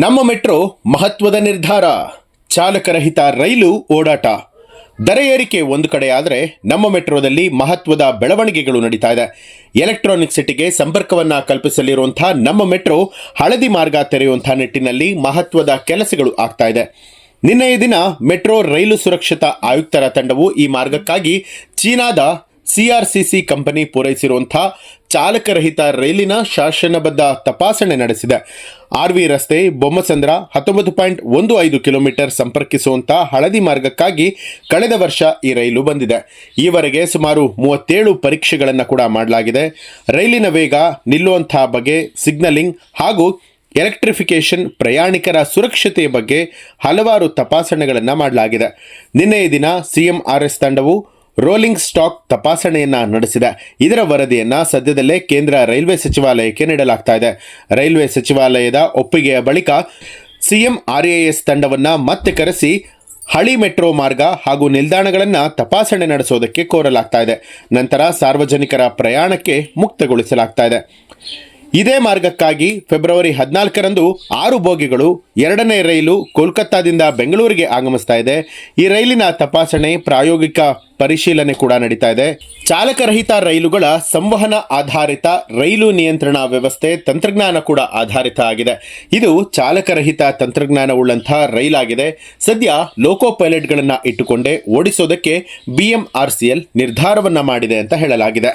ನಮ್ಮ ಮೆಟ್ರೋ ಮಹತ್ವದ ನಿರ್ಧಾರ. ಚಾಲಕರಹಿತ ರೈಲು ಓಡಾಟ. ದರ ಏರಿಕೆ ಒಂದು ಕಡೆ ಆದರೆ ನಮ್ಮ ಮೆಟ್ರೋದಲ್ಲಿ ಮಹತ್ವದ ಬೆಳವಣಿಗೆಗಳು ನಡೀತಾ ಇದೆ. ಎಲೆಕ್ಟ್ರಾನಿಕ್ ಸಿಟಿಗೆ ಸಂಪರ್ಕವನ್ನು ಕಲ್ಪಿಸಲಿರುವಂತಹ ನಮ್ಮ ಮೆಟ್ರೋ ಹಳದಿ ಮಾರ್ಗ ತೆರೆಯುವಂತಹ ನಿಟ್ಟಿನಲ್ಲಿ ಮಹತ್ವದ ಕೆಲಸಗಳು ಆಗ್ತಾ ಇದೆ. ನಿನ್ನೆಯ ದಿನ ಮೆಟ್ರೋ ರೈಲು ಸುರಕ್ಷತಾ ಆಯುಕ್ತರ ತಂಡವು ಈ ಮಾರ್ಗಕ್ಕಾಗಿ ಚೀನಾದ CRCC ಕಂಪನಿ ಪೂರೈಸಿರುವಂತಹ ಚಾಲಕರಹಿತ ರೈಲಿನ ಶಾಸನಬದ್ಧ ತಪಾಸಣೆ ನಡೆಸಿದೆ. RV ರಸ್ತೆ ಬೊಮ್ಮಸಂದ್ರ 19.15 ಕಿಲೋಮೀಟರ್ ಸಂಪರ್ಕಿಸುವಂತಹ ಹಳದಿ ಮಾರ್ಗಕ್ಕಾಗಿ ಕಳೆದ ವರ್ಷ ಈ ರೈಲು ಬಂದಿದೆ. ಈವರೆಗೆ ಸುಮಾರು 37 ಪರೀಕ್ಷೆಗಳನ್ನು ಕೂಡ ಮಾಡಲಾಗಿದೆ. ರೈಲಿನ ವೇಗ, ನಿಲ್ಲುವಂತಹ ಬಗೆ, ಸಿಗ್ನಲಿಂಗ್ ಹಾಗೂ ಎಲೆಕ್ಟ್ರಿಫಿಕೇಷನ್, ಪ್ರಯಾಣಿಕರ ಸುರಕ್ಷತೆಯ ಬಗ್ಗೆ ಹಲವಾರು ತಪಾಸಣೆಗಳನ್ನು ಮಾಡಲಾಗಿದೆ. ನಿನ್ನೆಯ ದಿನ CMRS ತಂಡವು ರೋಲಿಂಗ್ ಸ್ಟಾಕ್ ತಪಾಸಣೆಯನ್ನ ನಡೆಸಿದೆ. ಇದರ ವರದಿಯನ್ನ ಸದ್ಯದಲ್ಲೇ ಕೇಂದ್ರ ರೈಲ್ವೆ ಸಚಿವಾಲಯಕ್ಕೆ ನೀಡಲಾಗ್ತಾ ಇದೆ. ರೈಲ್ವೆ ಸಚಿವಾಲಯದ ಒಪ್ಪಿಗೆಯ ಬಳಿಕ CMRAS ತಂಡವನ್ನ ಮತ್ತೆ ಕರೆಸಿ ಹಳಿ ಮೆಟ್ರೋ ಮಾರ್ಗ ಹಾಗೂ ನಿಲ್ದಾಣಗಳನ್ನು ತಪಾಸಣೆ ನಡೆಸೋದಕ್ಕೆ ಕೋರಲಾಗ್ತಾ ಇದೆ. ನಂತರ ಸಾರ್ವಜನಿಕರ ಪ್ರಯಾಣಕ್ಕೆ ಮುಕ್ತಗೊಳಿಸಲಾಗ್ತಾ ಇದೆ. ಇದೇ ಮಾರ್ಗಕ್ಕಾಗಿ ಫೆಬ್ರವರಿ 14ರಂದು 6 ಬೋಗಿಗಳು 2ನೇ ರೈಲು ಕೋಲ್ಕತ್ತಾದಿಂದ ಬೆಂಗಳೂರಿಗೆ ಆಗಮಿಸ್ತಾ ಇದೆ. ಈ ರೈಲಿನ ತಪಾಸಣೆ, ಪ್ರಾಯೋಗಿಕ ಪರಿಶೀಲನೆ ಕೂಡ ನಡೀತಾ ಇದೆ. ಚಾಲಕರಹಿತ ರೈಲುಗಳ ಸಂವಹನ ಆಧಾರಿತ ರೈಲು ನಿಯಂತ್ರಣ ವ್ಯವಸ್ಥೆ ತಂತ್ರಜ್ಞಾನ ಕೂಡ ಆಧಾರಿತ ಆಗಿದೆ. ಇದು ಚಾಲಕರಹಿತ ತಂತ್ರಜ್ಞಾನವುಳ್ಳಂತಹ ರೈಲಾಗಿದೆ. ಸದ್ಯ ಲೋಕೋ ಪೈಲಟ್ಗಳನ್ನು ಇಟ್ಟುಕೊಂಡೇ ಓಡಿಸೋದಕ್ಕೆ BMRCL ನಿರ್ಧಾರವನ್ನ ಮಾಡಿದೆ ಅಂತ ಹೇಳಲಾಗಿದೆ.